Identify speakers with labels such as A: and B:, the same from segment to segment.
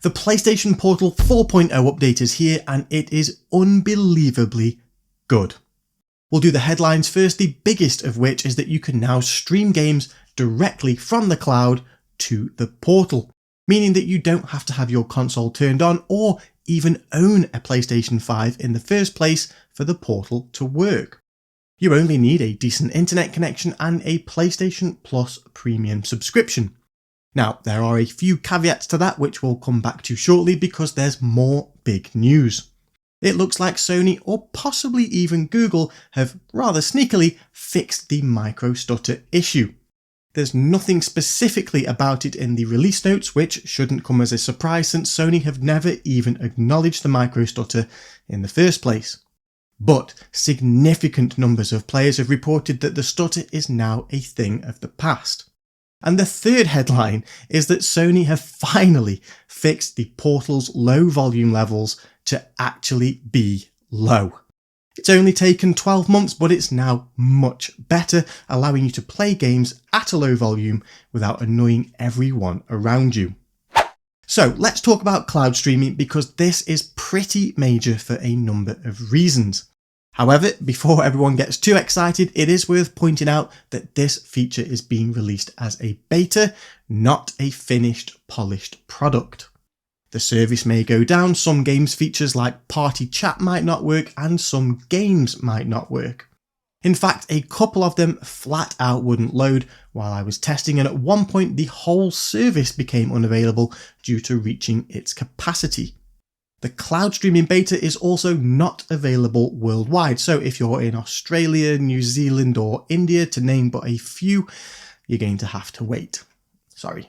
A: The PlayStation Portal 4.0 update is here and it is unbelievably good. We'll do the headlines first, the biggest of which is that you can now stream games directly from the cloud to the portal, meaning that you don't have to have your console turned on or even own a PlayStation 5 in the first place for the portal to work. You only need a decent internet connection and a PlayStation Plus premium subscription. Now, there are a few caveats to that which we'll come back to shortly because there's more big news. It looks like Sony or possibly even Google have rather sneakily fixed the micro-stutter issue. There's nothing specifically about it in the release notes, which shouldn't come as a surprise since Sony have never even acknowledged the micro-stutter in the first place. But significant numbers of players have reported that the stutter is now a thing of the past. And the third headline is that Sony have finally fixed the portal's low volume levels to actually be low. It's only taken 12 months, but it's now much better, allowing you to play games at a low volume without annoying everyone around you. So let's talk about cloud streaming because this is pretty major for a number of reasons. However, before everyone gets too excited, it is worth pointing out that this feature is being released as a beta, not a finished, polished product. The service may go down, some games features like party chat might not work, and some games might not work. In fact, a couple of them flat out wouldn't load while I was testing, and at one point the whole service became unavailable due to reaching its capacity. The cloud streaming beta is also not available worldwide, so if you're in Australia, New Zealand or India, to name but a few, you're going to have to wait. Sorry.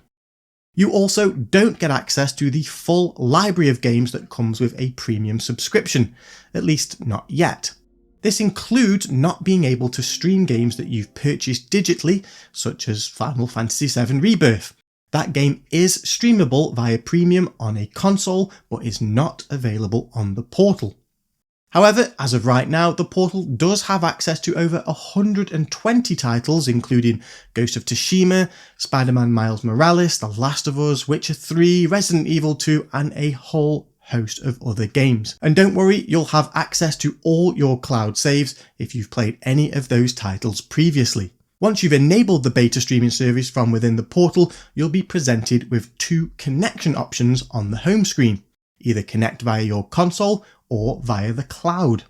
A: You also don't get access to the full library of games that comes with a premium subscription, at least not yet. This includes not being able to stream games that you've purchased digitally, such as Final Fantasy VII Rebirth. That game is streamable via premium on a console, but is not available on the portal. However, as of right now, the portal does have access to over 120 titles, including Ghost of Tsushima, Spider-Man Miles Morales, The Last of Us, Witcher 3, Resident Evil 2, and a whole host of other games. And don't worry, you'll have access to all your cloud saves if you've played any of those titles previously. Once you've enabled the beta streaming service from within the portal, you'll be presented with two connection options on the home screen. Either connect via your console or via the cloud.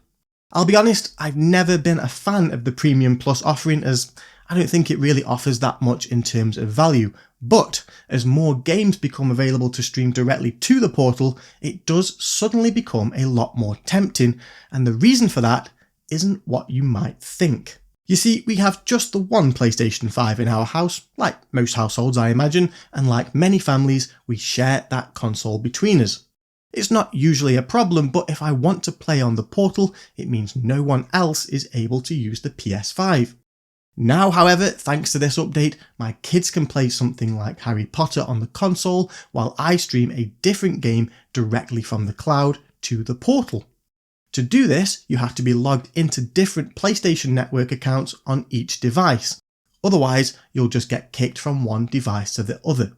A: I'll be honest, I've never been a fan of the Premium Plus offering as I don't think it really offers that much in terms of value. But as more games become available to stream directly to the portal, it does suddenly become a lot more tempting, and the reason for that isn't what you might think. You see, we have just the one PlayStation 5 in our house, like most households I imagine, and like many families, we share that console between us. It's not usually a problem, but if I want to play on the portal, it means no one else is able to use the PS5. Now, however, thanks to this update, my kids can play something like Harry Potter on the console, while I stream a different game directly from the cloud to the portal. To do this, you have to be logged into different PlayStation Network accounts on each device. Otherwise, you'll just get kicked from one device to the other.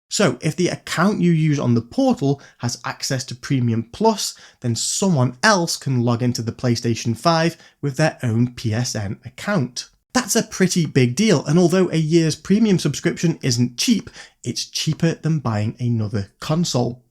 A: So if the account you use on the portal has access to Premium Plus, then someone else can log into the PlayStation 5 with their own PSN account. That's a pretty big deal, and although a year's premium subscription isn't cheap, it's cheaper than buying another console.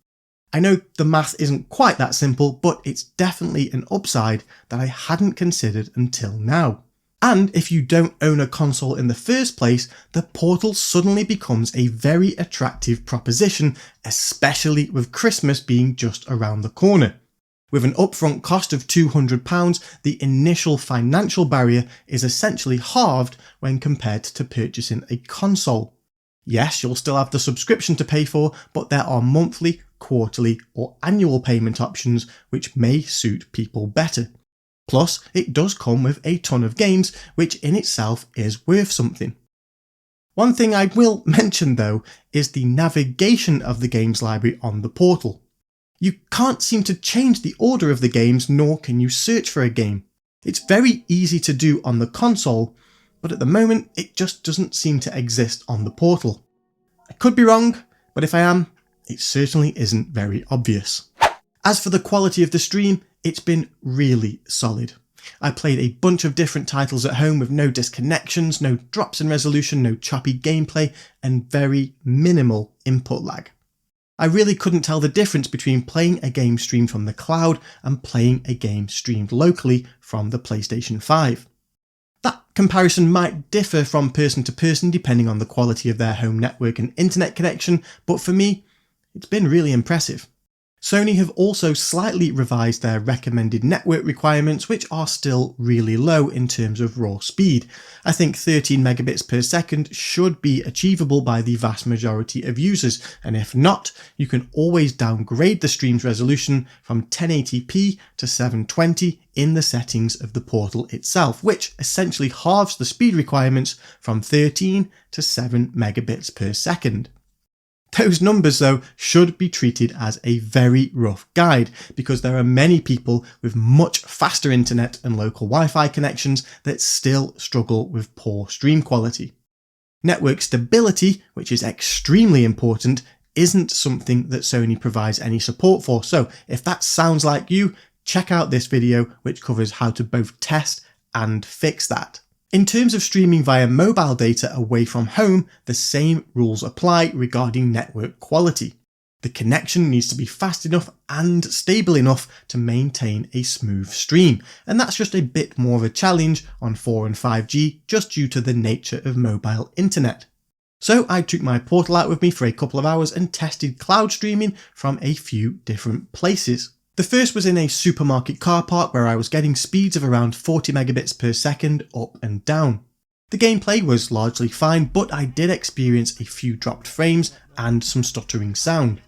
A: I know the math isn't quite that simple, but it's definitely an upside that I hadn't considered until now. And if you don't own a console in the first place, the portal suddenly becomes a very attractive proposition, especially with Christmas being just around the corner. With an upfront cost of £200, the initial financial barrier is essentially halved when compared to purchasing a console. Yes, you'll still have the subscription to pay for, but there are monthly, quarterly or annual payment options which may suit people better. Plus, it does come with a ton of games, which in itself is worth something. One thing I will mention though is the navigation of the games library on the portal. You can't seem to change the order of the games, nor can you search for a game. It's very easy to do on the console, but at the moment it just doesn't seem to exist on the portal. I could be wrong, but if I am, it certainly isn't very obvious. As for the quality of the stream, it's been really solid. I played a bunch of different titles at home with no disconnections, no drops in resolution, no choppy gameplay, and very minimal input lag. I really couldn't tell the difference between playing a game streamed from the cloud and playing a game streamed locally from the PlayStation 5. That comparison might differ from person to person depending on the quality of their home network and internet connection, but for me, it's been really impressive. Sony have also slightly revised their recommended network requirements, which are still really low in terms of raw speed. I think 13 megabits per second should be achievable by the vast majority of users, and if not, you can always downgrade the stream's resolution from 1080p to 720 in the settings of the portal itself, which essentially halves the speed requirements from 13 to 7 megabits per second. Those numbers, though, should be treated as a very rough guide because there are many people with much faster internet and local Wi-Fi connections that still struggle with poor stream quality. Network stability, which is extremely important, isn't something that Sony provides any support for, so if that sounds like you, check out this video which covers how to both test and fix that. In terms of streaming via mobile data away from home, the same rules apply regarding network quality. The connection needs to be fast enough and stable enough to maintain a smooth stream, and that's just a bit more of a challenge on 4 and 5G just due to the nature of mobile internet. So I took my portal out with me for a couple of hours and tested cloud streaming from a few different places. The first was in a supermarket car park where I was getting speeds of around 40 megabits per second up and down. The gameplay was largely fine, but I did experience a few dropped frames and some stuttering sound.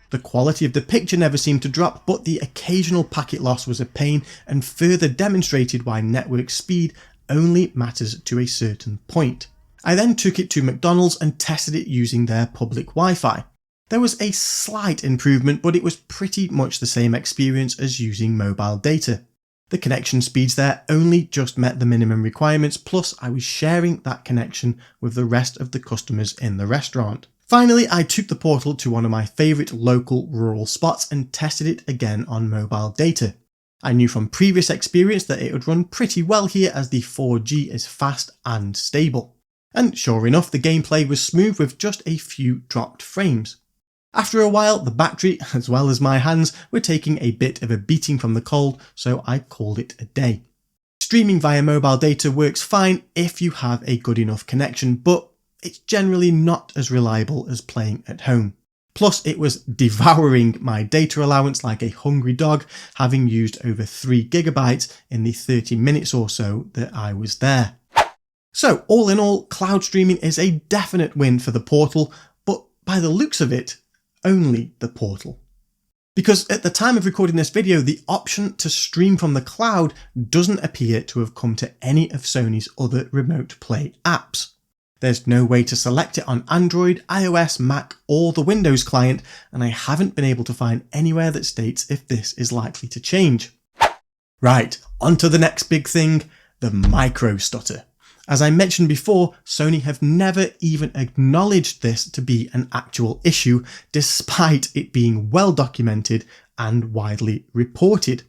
A: The quality of the picture never seemed to drop, but the occasional packet loss was a pain and further demonstrated why network speed only matters to a certain point. I then took it to McDonald's and tested it using their public Wi-Fi. There was a slight improvement, but it was pretty much the same experience as using mobile data. The connection speeds there only just met the minimum requirements, plus I was sharing that connection with the rest of the customers in the restaurant. Finally, I took the portal to one of my favourite local rural spots and tested it again on mobile data. I knew from previous experience that it would run pretty well here as the 4G is fast and stable. And sure enough, the gameplay was smooth with just a few dropped frames. After a while, the battery, as well as my hands, were taking a bit of a beating from the cold, so I called it a day. Streaming via mobile data works fine if you have a good enough connection, but it's generally not as reliable as playing at home. Plus, it was devouring my data allowance like a hungry dog, having used over 3 gigabytes in the 30 minutes or so that I was there. So, all in all, cloud streaming is a definite win for the portal, but by the looks of it, only the portal. Because at the time of recording this video, the option to stream from the cloud doesn't appear to have come to any of Sony's other remote play apps. There's no way to select it on Android, iOS, Mac, or the Windows client, and I haven't been able to find anywhere that states if this is likely to change. Right, on to the next big thing, the micro-stutter. As I mentioned before, Sony have never even acknowledged this to be an actual issue, despite it being well documented and widely reported.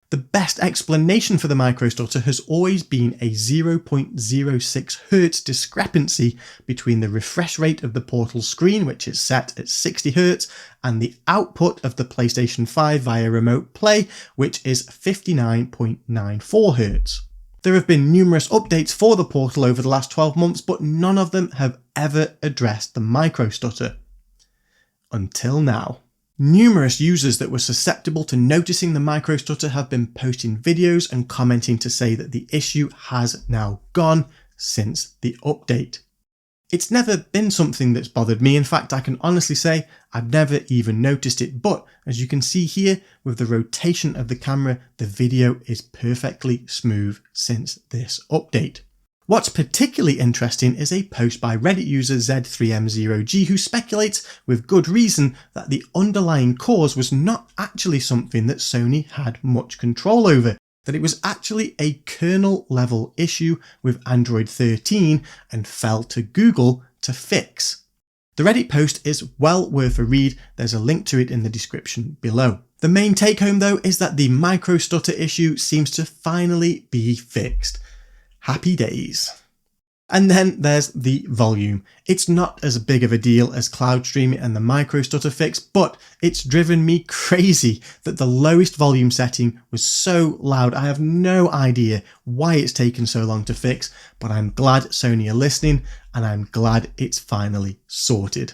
A: The best explanation for the micro-stutter has always been a 0.06 Hz discrepancy between the refresh rate of the portal screen, which is set at 60 Hz, and the output of the PlayStation 5 via remote play, which is 59.94 Hz. There have been numerous updates for the portal over the last 12 months, but none of them have ever addressed the micro-stutter. Until now. Numerous users that were susceptible to noticing the micro-stutter have been posting videos and commenting to say that the issue has now gone since the update. It's never been something that's bothered me. In fact, I can honestly say I've never even noticed it, but as you can see here with the rotation of the camera, the video is perfectly smooth since this update. What's particularly interesting is a post by Reddit user Z3M0G who speculates with good reason that the underlying cause was not actually something that Sony had much control over, that it was actually a kernel level issue with Android 13 and fell to Google to fix. The Reddit post is well worth a read, there's a link to it in the description below. The main take home though is that the micro-stutter issue seems to finally be fixed. Happy days. And then there's the volume. It's not as big of a deal as cloud streaming and the micro-stutter fix, but it's driven me crazy that the lowest volume setting was so loud. I have no idea why it's taken so long to fix, but I'm glad Sony are listening and I'm glad it's finally sorted.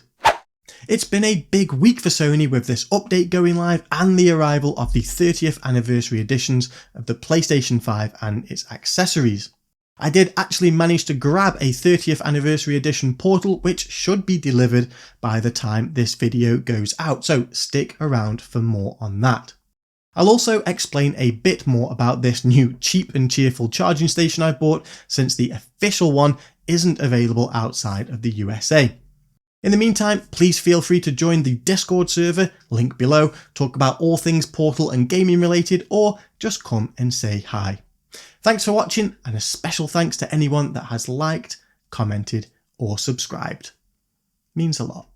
A: It's been a big week for Sony with this update going live and the arrival of the 30th anniversary editions of the PlayStation 5 and its accessories. I did actually manage to grab a 30th anniversary edition portal which should be delivered by the time this video goes out, so stick around for more on that. I'll also explain a bit more about this new cheap and cheerful charging station I bought, since the official one isn't available outside of the USA. In the meantime, please feel free to join the Discord server, link below, talk about all things Portal and gaming related, or just come and say hi. Thanks for watching, and a special thanks to anyone that has liked, commented, or subscribed. Means a lot.